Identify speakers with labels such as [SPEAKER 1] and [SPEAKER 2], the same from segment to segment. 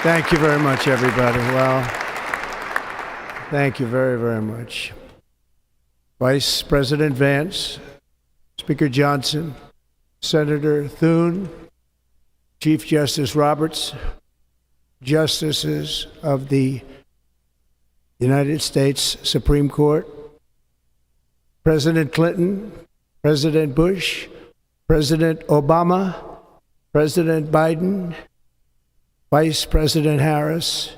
[SPEAKER 1] Thank you very much, everybody. Well, thank you very, very much. Vice President Vance, Speaker Johnson, Senator Thune, Chief Justice Roberts, Justices of the United States Supreme Court, President Clinton, President Bush, President Obama, President Biden, Vice President Harris,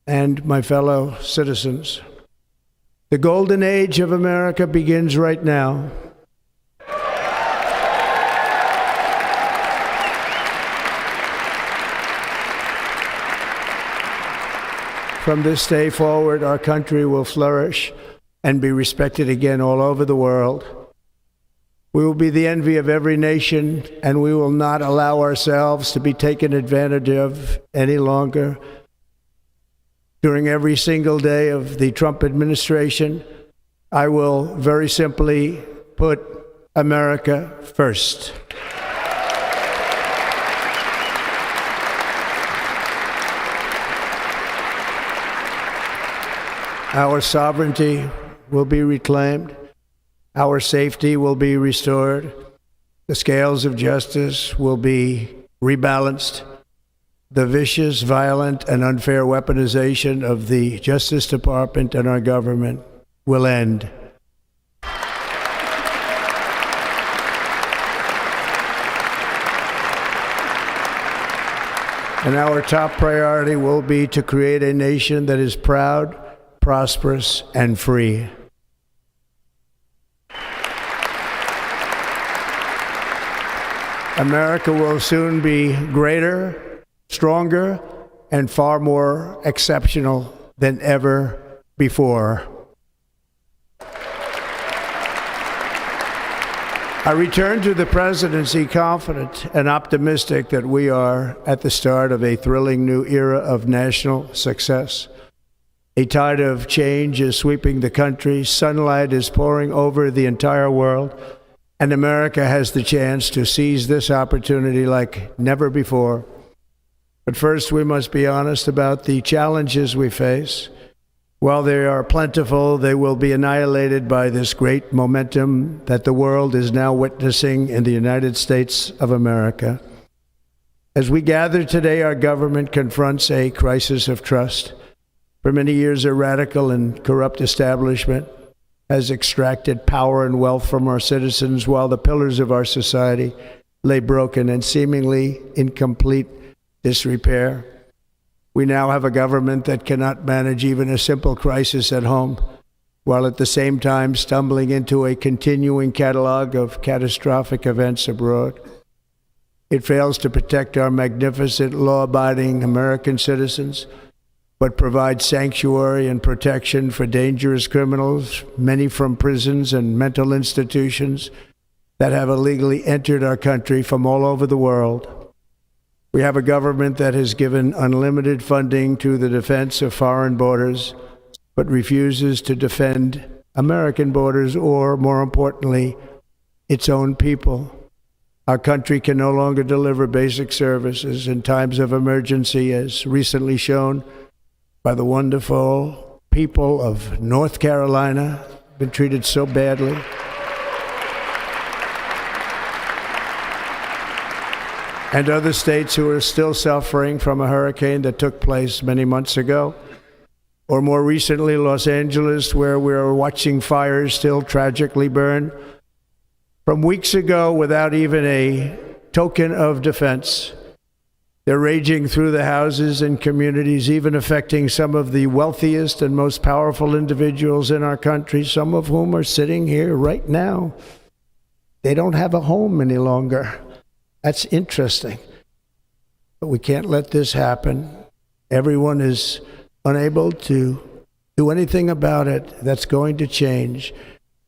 [SPEAKER 1] and my fellow citizens. The golden age of America begins right now. From this day forward, our country will flourish and be respected again all over the world. We will be the envy of every nation, and we will not allow ourselves to be taken advantage of any longer. During every single day of the Trump administration, I will very simply put America first. Our sovereignty will be reclaimed. Our safety will be restored. The scales of justice will be rebalanced. The vicious, violent, and unfair weaponization of the Justice Department and our government will end. And our top priority will be to create a nation that is proud, prosperous, and free. America will soon be greater, stronger, and far more exceptional than ever before. I return to the presidency confident and optimistic that we are at the start of a thrilling new era of national success. A tide of change is sweeping the country. Sunlight is pouring over the entire world. And America has the chance to seize this opportunity like never before. But first, we must be honest about the challenges we face. While they are plentiful, they will be annihilated by this great momentum that the world is now witnessing in the United States of America. As we gather today, our government confronts a crisis of trust. For many years, a radical and corrupt establishment has extracted power and wealth from our citizens while the pillars of our society lay broken and seemingly in complete disrepair. We now have a government that cannot manage even a simple crisis at home, while at the same time stumbling into a continuing catalog of catastrophic events abroad. It fails to protect our magnificent, law-abiding American citizens, but provides sanctuary and protection for dangerous criminals, many from prisons and mental institutions that have illegally entered our country from all over the world. We have a government that has given unlimited funding to the defense of foreign borders, but refuses to defend American borders or, more importantly, its own people. Our country can no longer deliver basic services in times of emergency, as recently shown by the wonderful people of North Carolina, been treated so badly. And other states who are still suffering from a hurricane that took place many months ago. Or more recently, Los Angeles, where we're watching fires still tragically burn from weeks ago without even a token of defense. They're raging through the houses and communities, even affecting some of the wealthiest and most powerful individuals in our country, some of whom are sitting here right now. They don't have a home any longer. That's interesting. But we can't let this happen. Everyone is unable to do anything about it. That's going to change.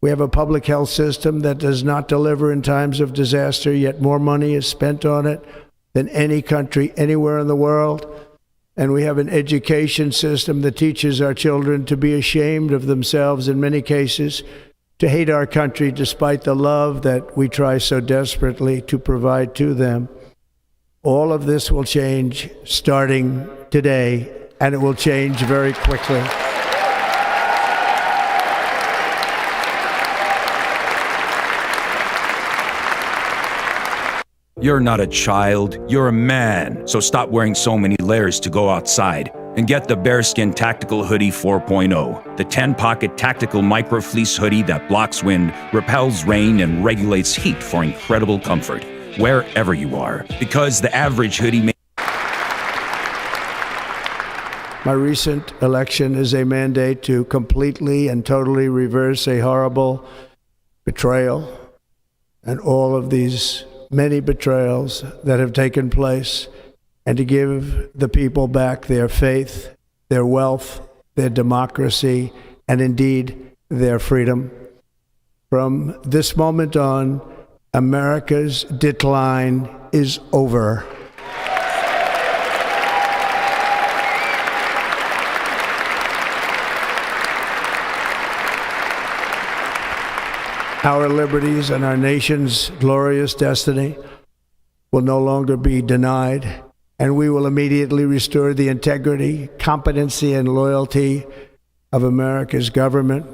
[SPEAKER 1] We have a public health system that does not deliver in times of disaster, yet more money is spent on it than any country anywhere in the world. And we have an education system that teaches our children to be ashamed of themselves in many cases, to hate our country despite the love that we try so desperately to provide to them. All of this will change starting today, and it will change very quickly.
[SPEAKER 2] You're not a child, you're a man. So stop wearing so many layers to go outside and get the Bearskin Tactical Hoodie 4.0, the 10-pocket tactical micro-fleece hoodie that blocks wind, repels rain, and regulates heat for incredible comfort wherever you are. Because the average hoodie
[SPEAKER 1] My recent election is a mandate to completely and totally reverse a horrible betrayal and all of these many betrayals that have taken place, and to give the people back their faith, their wealth, their democracy, and indeed their freedom. From this moment on, America's decline is over. Our liberties and our nation's glorious destiny will no longer be denied, and we will immediately restore the integrity, competency, and loyalty of America's government.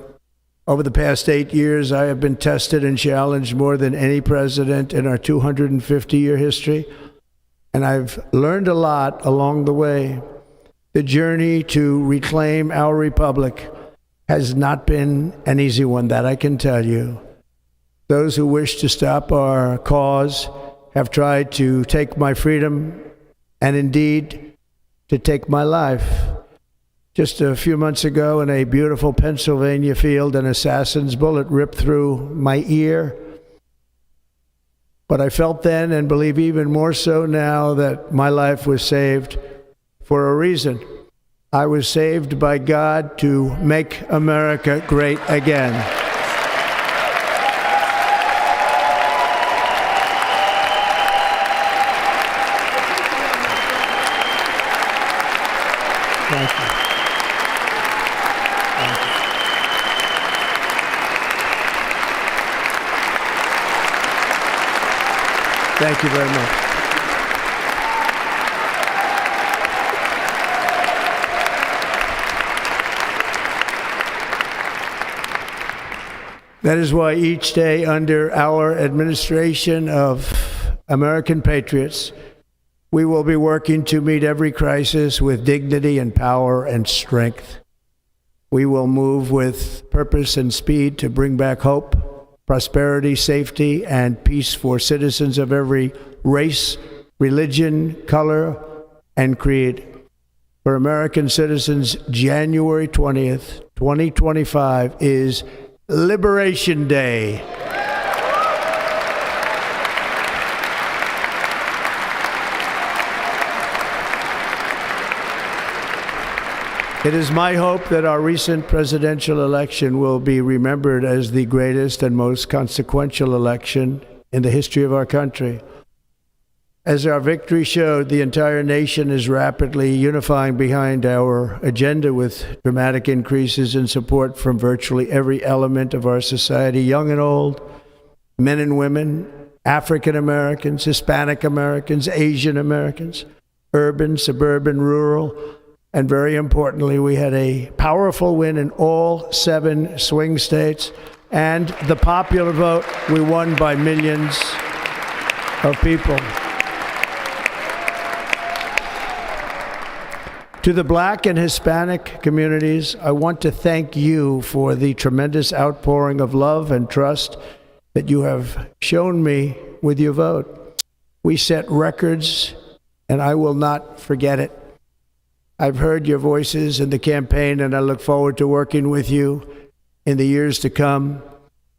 [SPEAKER 1] Over the past 8 years, I have been tested and challenged more than any president in our 250-year history, and I've learned a lot along the way. The journey to reclaim our republic has not been an easy one, that I can tell you. Those who wish to stop our cause have tried to take my freedom and indeed to take my life. Just a few months ago in a beautiful Pennsylvania field, an assassin's bullet ripped through my ear. But I felt then, and believe even more so now, that my life was saved for a reason. I was saved by God to make America great again. Thank you. Thank you very much. That is why each day under our administration of American patriots, we will be working to meet every crisis with dignity and power and strength. We will move with purpose and speed to bring back hope, prosperity, safety, and peace for citizens of every race, religion, color, and creed. For American citizens, January 20th, 2025 is Liberation Day. It is my hope that our recent presidential election will be remembered as the greatest and most consequential election in the history of our country. As our victory showed, the entire nation is rapidly unifying behind our agenda with dramatic increases in support from virtually every element of our society, young and old, men and women, African Americans, Hispanic Americans, Asian Americans, urban, suburban, rural. And very importantly, we had a powerful win in all 7 swing states. And the popular vote, we won by millions of people. To the Black and Hispanic communities, I want to thank you for the tremendous outpouring of love and trust that you have shown me with your vote. We set records, and I will not forget it. I've heard your voices in the campaign, and I look forward to working with you in the years to come.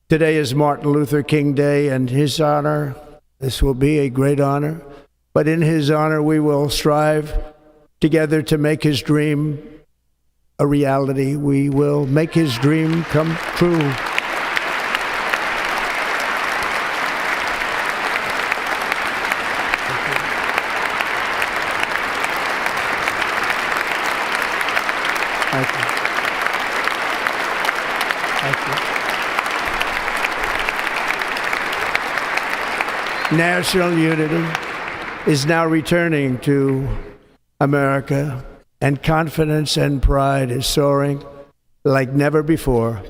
[SPEAKER 1] Today is Martin Luther King Day, and his honor, this will be a great honor, but in his honor we will strive together to make his dream a reality. We will make his dream come true. Thank you. Thank you. National unity, is now returning to America, and confidence and pride is soaring like never before.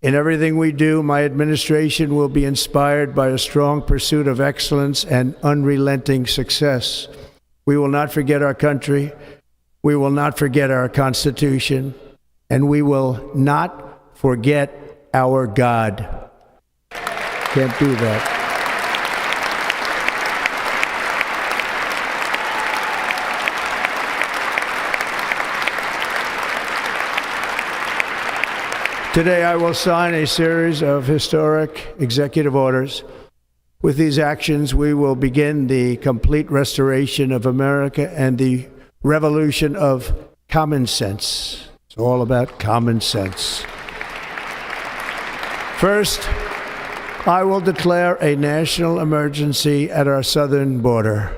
[SPEAKER 1] In everything we do, my administration will be inspired by a strong pursuit of excellence and unrelenting success. We will not forget our country, we will not forget our Constitution, and we will not forget our God. Can't do that. Today, I will sign a series of historic executive orders. With these actions, we will begin the complete restoration of America and the revolution of common sense. It's all about common sense. First, I will declare a national emergency at our southern border.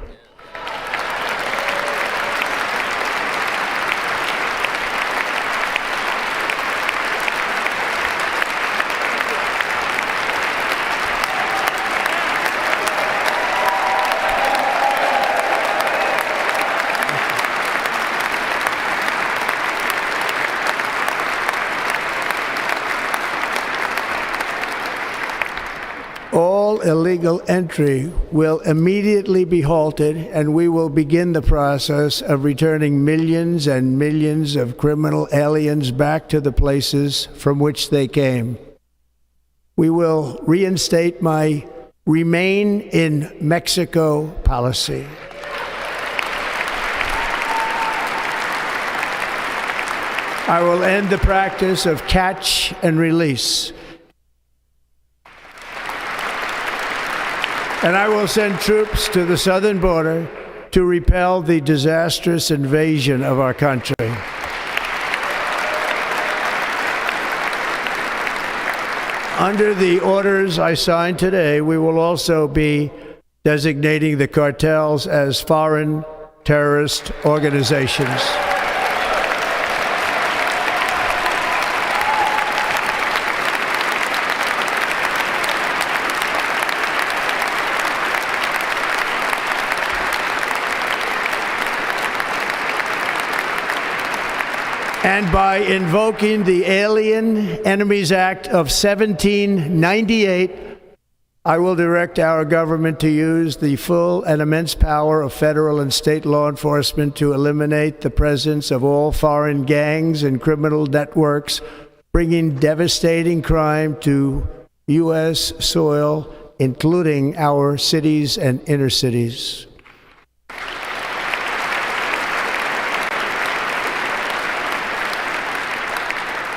[SPEAKER 1] All illegal entry will immediately be halted, and we will begin the process of returning millions and millions of criminal aliens back to the places from which they came. We will reinstate my Remain in Mexico policy. I will end the practice of catch and release. And I will send troops to the southern border to repel the disastrous invasion of our country. Under the orders I signed today, we will also be designating the cartels as foreign terrorist organizations. And by invoking the Alien Enemies Act of 1798, I will direct our government to use the full and immense power of federal and state law enforcement to eliminate the presence of all foreign gangs and criminal networks, bringing devastating crime to U.S. soil, including our cities and inner cities.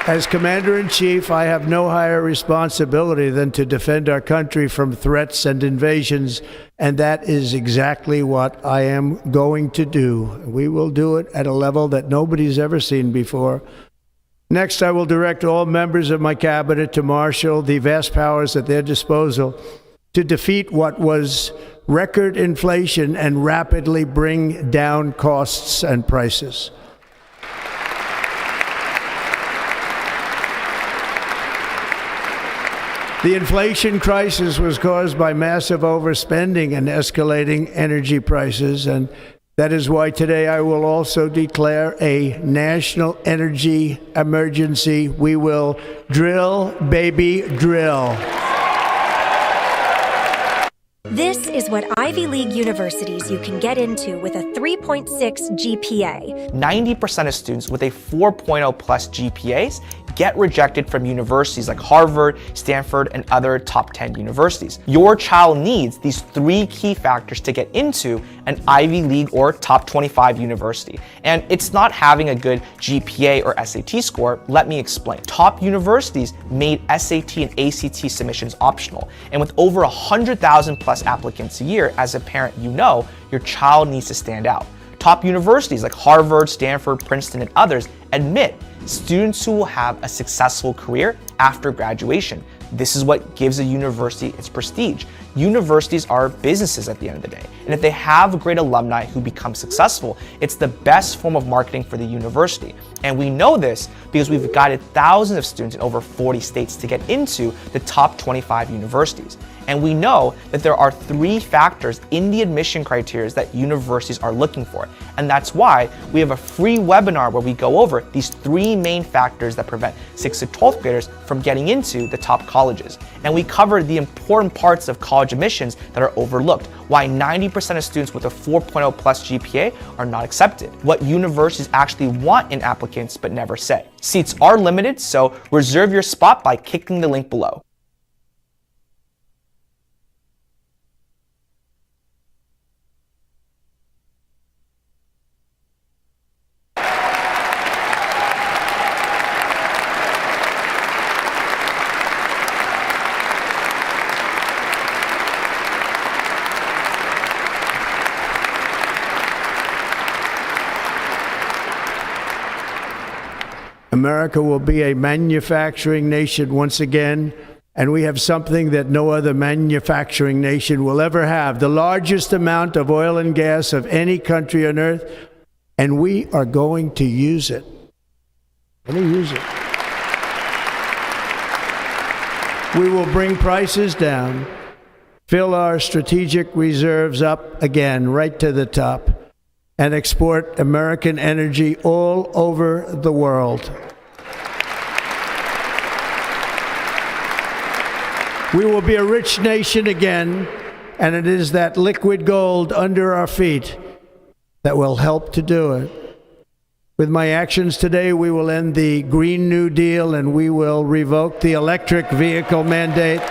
[SPEAKER 1] As Commander-in-Chief, I have no higher responsibility than to defend our country from threats and invasions, and that is exactly what I am going to do. We will do it at a level that nobody's ever seen before. Next, I will direct all members of my cabinet to marshal the vast powers at their disposal to defeat what was record inflation and rapidly bring down costs and prices. The inflation crisis was caused by massive overspending and escalating energy prices, and that is why today I will also declare a national energy emergency. We will drill, baby, drill.
[SPEAKER 3] This is what Ivy League universities you can get into with a 3.6 GPA.
[SPEAKER 4] 90% of students with a 4.0 plus GPAs get rejected from universities like Harvard, Stanford, and other top 10 universities. Your child needs these three key factors to get into an Ivy League or top 25 university. And it's not having a good GPA or SAT score. Let me explain. Top universities made SAT and ACT submissions optional. And with over 100,000 plus applicants a year, as a parent, you know your child needs to stand out. Top universities like Harvard, Stanford, Princeton, and others admit students who will have a successful career after graduation. This is what gives a university its prestige. Universities are businesses at the end of the day. And if they have great alumni who become successful, it's the best form of marketing for the university. And we know this because we've guided thousands of students in over 40 states to get into the top 25 universities. And we know that there are 3 factors in the admission criteria that universities are looking for. And that's why we have a free webinar where we go over these 3 main factors that prevent 6th to 12th graders from getting into the top colleges. And we cover the important parts of college admissions that are overlooked, why 90% of students with a 4.0 plus GPA are not accepted, what universities actually want in applicants but never say. Seats are limited, so reserve your spot by clicking the link below.
[SPEAKER 1] America will be a manufacturing nation once again, and we have something that no other manufacturing nation will ever have, the largest amount of oil and gas of any country on earth, and we are going to use it. We will bring prices down, fill our strategic reserves up again right to the top, and export American energy all over the world. We will be a rich nation again, and it is that liquid gold under our feet that will help to do it. With my actions today, we will end the Green New Deal and we will revoke the electric vehicle mandate,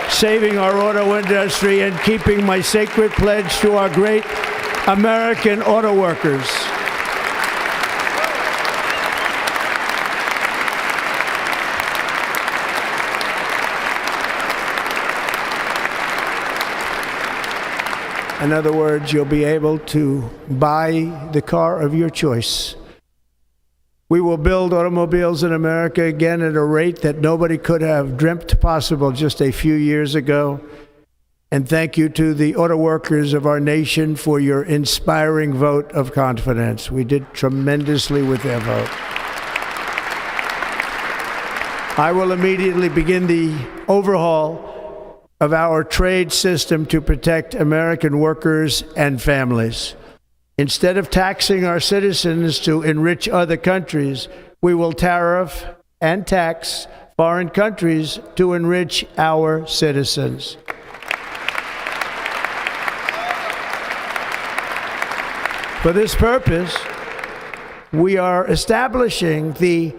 [SPEAKER 1] saving our auto industry and keeping my sacred pledge to our great American auto workers. In other words, you'll be able to buy the car of your choice. We will build automobiles in America again at a rate that nobody could have dreamt possible just a few years ago. And thank you to the auto workers of our nation for your inspiring vote of confidence. We did tremendously with their vote. I will immediately begin the overhaul of our trade system to protect American workers and families. Instead of taxing our citizens to enrich other countries, we will tariff and tax foreign countries to enrich our citizens. For this purpose, we are establishing the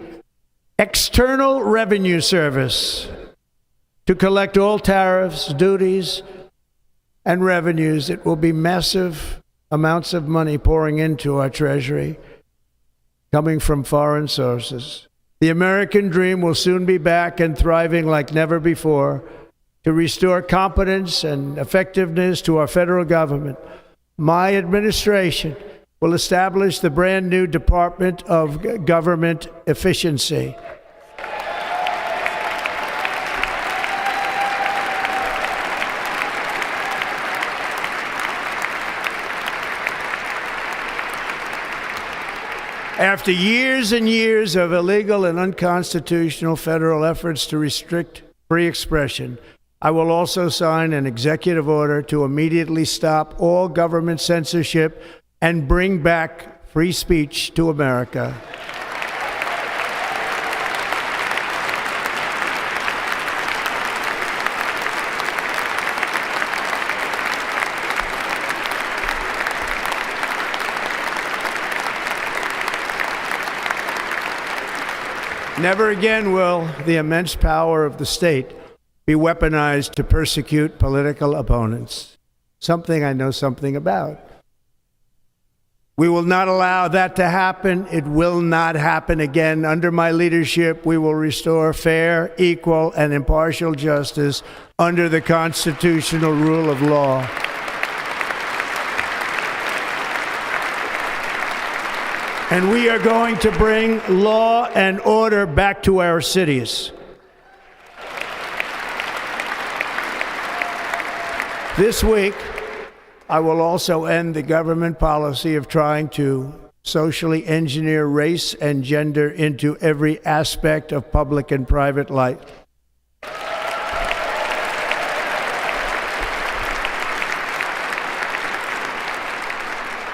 [SPEAKER 1] External Revenue Service to collect all tariffs, duties, and revenues. It will be massive amounts of money pouring into our treasury, coming from foreign sources. The American dream will soon be back and thriving like never before to restore competence and effectiveness to our federal government. My administration will establish the brand new Department of Government Efficiency. After years and years of illegal and unconstitutional federal efforts to restrict free expression, I will also sign an executive order to immediately stop all government censorship and bring back free speech to America. Never again will the immense power of the state be weaponized to persecute political opponents, something I know something about. We will not allow that to happen. It will not happen again. Under my leadership, we will restore fair, equal, and impartial justice under the constitutional rule of law. And we are going to bring law and order back to our cities. This week, I will also end the government policy of trying to socially engineer race and gender into every aspect of public and private life.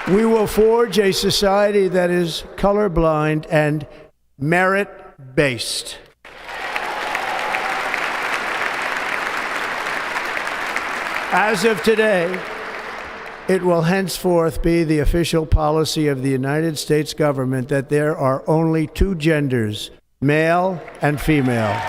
[SPEAKER 1] We will forge a society that is colorblind and merit-based. As of today, it will henceforth be the official policy of the United States government that there are only two genders, male and female.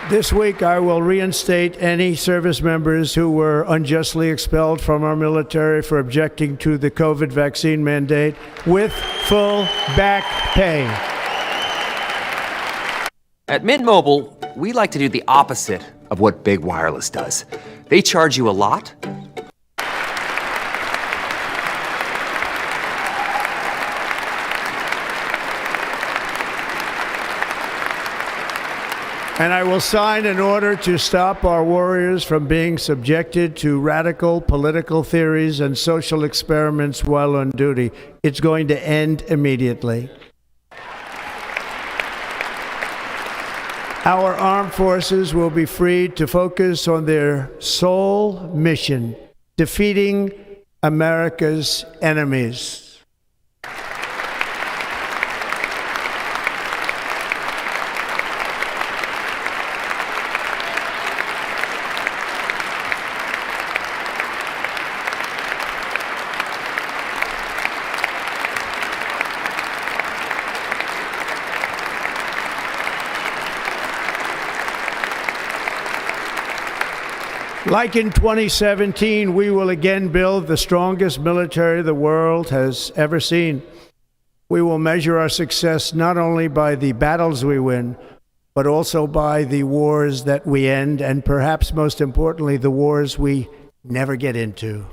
[SPEAKER 1] This week, I will reinstate any service members who were unjustly expelled from our military for objecting to the COVID vaccine mandate with full back pay.
[SPEAKER 5] At Mint Mobile, we like to do the opposite of what Big Wireless does. They charge you a lot.
[SPEAKER 1] And I will sign an order to stop our warriors from being subjected to radical political theories and social experiments while on duty. It's going to end immediately. Our armed forces will be freed to focus on their sole mission, defeating America's enemies. Like in 2017, we will again build the strongest military the world has ever seen. We will measure our success not only by the battles we win, but also by the wars that we end, and perhaps most importantly, the wars we never get into.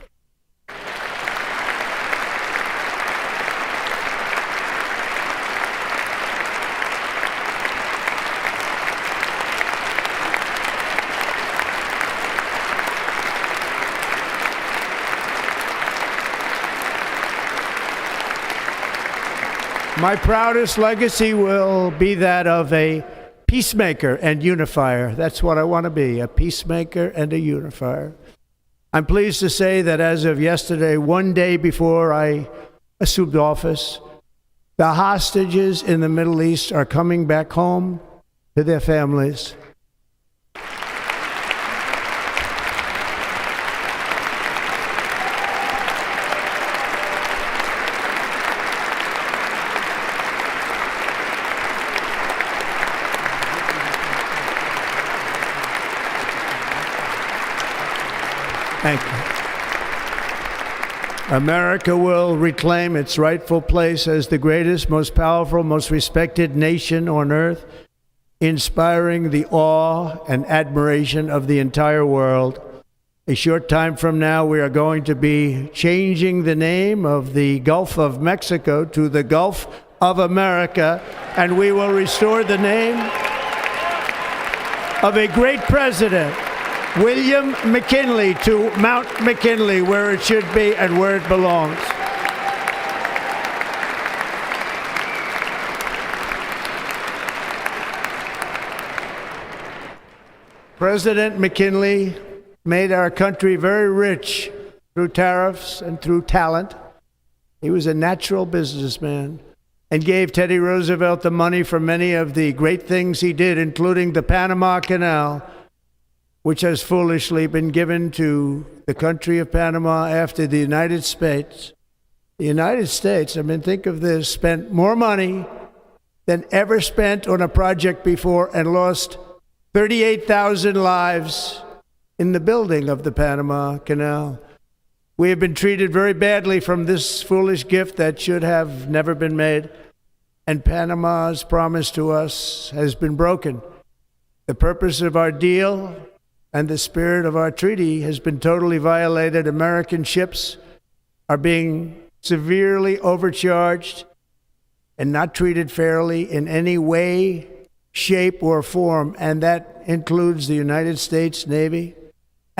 [SPEAKER 1] My proudest legacy will be that of a peacemaker and unifier. That's what I want to be, a peacemaker and a unifier. I'm pleased to say that as of yesterday, one day before I assumed office, the hostages in the Middle East are coming back home to their families. Thank you. America will reclaim its rightful place as the greatest, most powerful, most respected nation on earth, inspiring the awe and admiration of the entire world. A short time from now, we are going to be changing the name of the Gulf of Mexico to the Gulf of America, and we will restore the name of a great president, William McKinley, to Mount McKinley, where it should be and where it belongs. President McKinley made our country very rich through tariffs and through talent. He was a natural businessman and gave Teddy Roosevelt the money for many of the great things he did, including the Panama Canal, which has foolishly been given to the country of Panama after the United States. The United States, I mean, think of this, spent more money than ever spent on a project before and lost 38,000 lives in the building of the Panama Canal. We have been treated very badly from this foolish gift that should have never been made, and Panama's promise to us has been broken. The purpose of our deal and the spirit of our treaty has been totally violated. American ships are being severely overcharged and not treated fairly in any way, shape, or form, and that includes the United States Navy.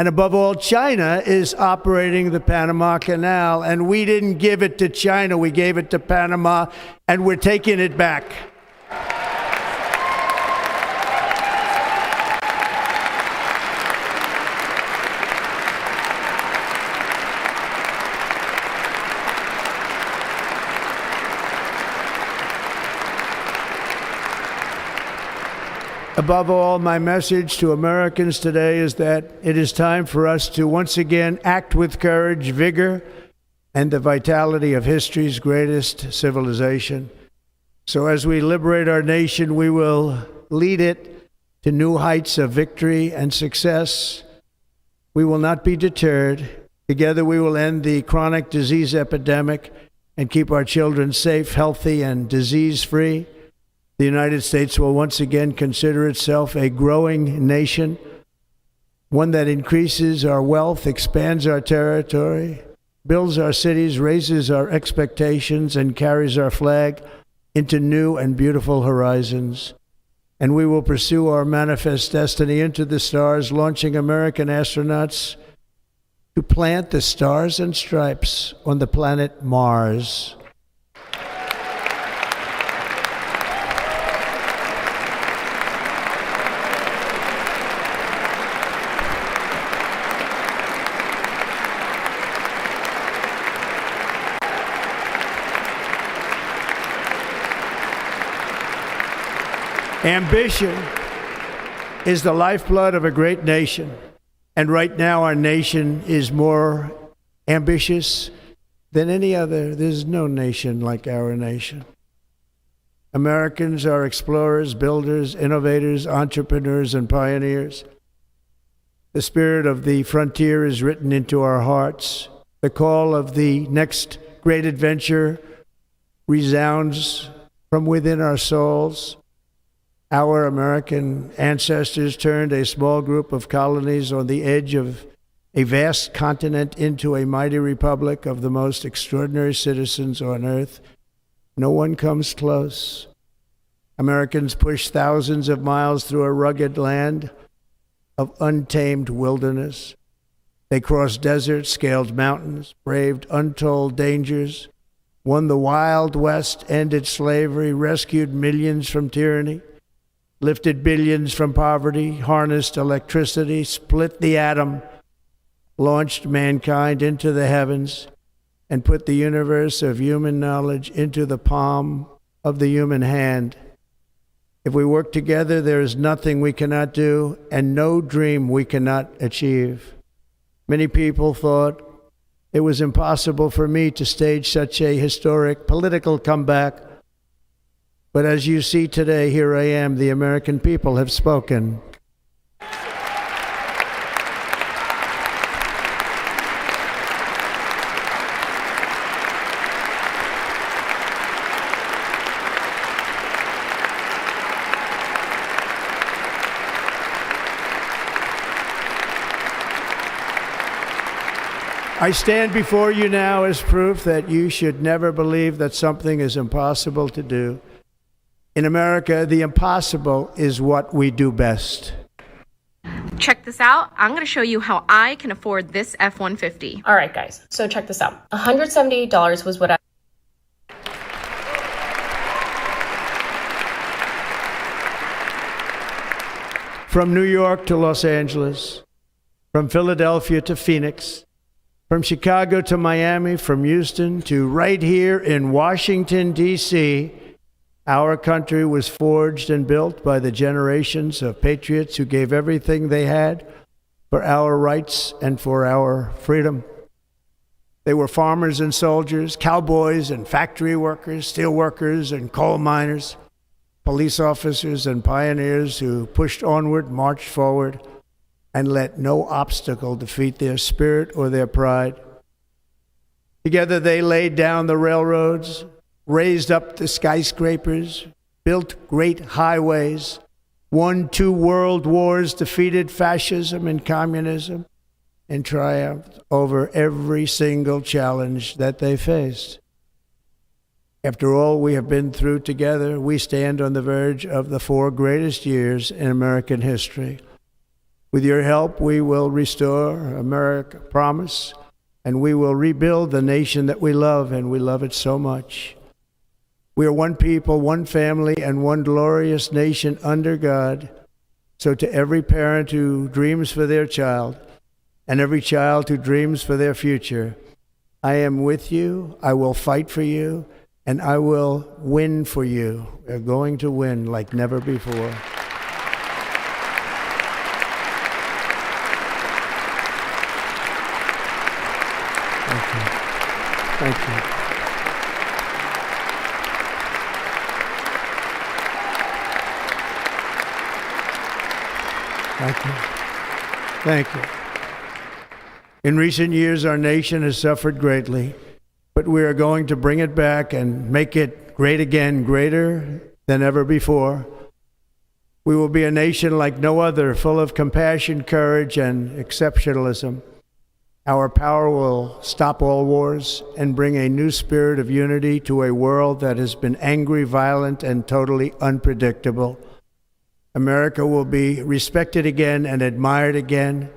[SPEAKER 1] And above all, China is operating the Panama Canal, and we didn't give it to China, we gave it to Panama, and we're taking it back. Above all, my message to Americans today is that it is time for us to once again act with courage, vigor, and the vitality of history's greatest civilization. So as we liberate our nation, we will lead it to new heights of victory and success. We will not be deterred. Together we will end the chronic disease epidemic and keep our children safe, healthy, and disease-free. The United States will once again consider itself a growing nation, one that increases our wealth, expands our territory, builds our cities, raises our expectations, and carries our flag into new and beautiful horizons. And we will pursue our manifest destiny into the stars, launching American astronauts to plant the stars and stripes on the planet Mars. Ambition is the lifeblood of a great nation. And right now, our nation is more ambitious than any other. There's no nation like our nation. Americans are explorers, builders, innovators, entrepreneurs, and pioneers. The spirit of the frontier is written into our hearts. The call of the next great adventure resounds from within our souls. Our American ancestors turned a small group of colonies on the edge of a vast continent into a mighty republic of the most extraordinary citizens on earth. No one comes close. Americans pushed thousands of miles through a rugged land of untamed wilderness. They crossed deserts, scaled mountains, braved untold dangers, won the Wild West, ended slavery, rescued millions from tyranny, lifted billions from poverty, harnessed electricity, split the atom, launched mankind into the heavens, and put the universe of human knowledge into the palm of the human hand. If we work together, there is nothing we cannot do and no dream we cannot achieve. Many people thought it was impossible for me to stage such a historic political comeback. But as you see today, here I am. The American people have spoken. I stand before you now as proof that you should never believe that something is impossible to do. In America, the impossible is what we do best.
[SPEAKER 6] Check this out. I'm going to show you how I can afford this F-150.
[SPEAKER 7] All right, guys. So check this out. $178 was what I...
[SPEAKER 1] From New York to Los Angeles, from Philadelphia to Phoenix, from Chicago to Miami, from Houston to right here in Washington, D.C., our country was forged and built by the generations of patriots who gave everything they had for our rights and for our freedom. They were farmers and soldiers, cowboys and factory workers, steel workers and coal miners, police officers and pioneers who pushed onward, marched forward, and let no obstacle defeat their spirit or their pride. Together they laid down the railroads, raised up the skyscrapers, built great highways, won 2 world wars, defeated fascism and communism, and triumphed over every single challenge that they faced. After all we have been through together, we stand on the verge of the 4 greatest years in American history. With your help, we will restore America, promise, and we will rebuild the nation that we love, and we love it so much. We are one people, one family, and one glorious nation under God. So to every parent who dreams for their child, and every child who dreams for their future, I am with you, I will fight for you, and I will win for you. We're going to win like never before. Thank you. Thank you. Thank you. In recent years, our nation has suffered greatly, but we are going to bring it back and make it great again, greater than ever before. We will be a nation like no other, full of compassion, courage, and exceptionalism. Our power will stop all wars and bring a new spirit of unity to a world that has been angry, violent, and totally unpredictable. America will be respected again and admired again,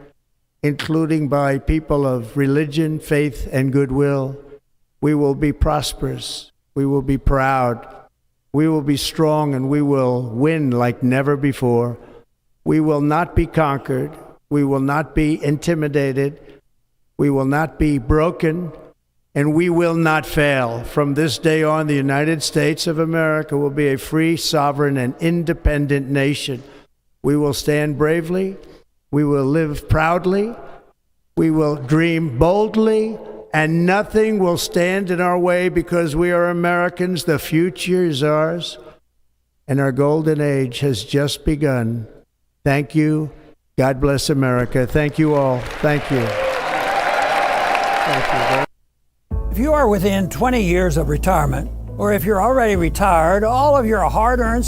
[SPEAKER 1] including by people of religion, faith, and goodwill. We will be prosperous. We will be proud. We will be strong, and we will win like never before. We will not be conquered. We will not be intimidated. We will not be broken, and we will not fail. From this day on, the United States of America will be a free, sovereign, and independent nation. We will stand bravely. We will live proudly. We will dream boldly, and nothing will stand in our way because we are Americans. The future is ours, and our golden age has just begun. Thank you. God bless America. Thank you all. Thank you.
[SPEAKER 8] If you are within 20 years of retirement, or if you're already retired, all of your hard-earned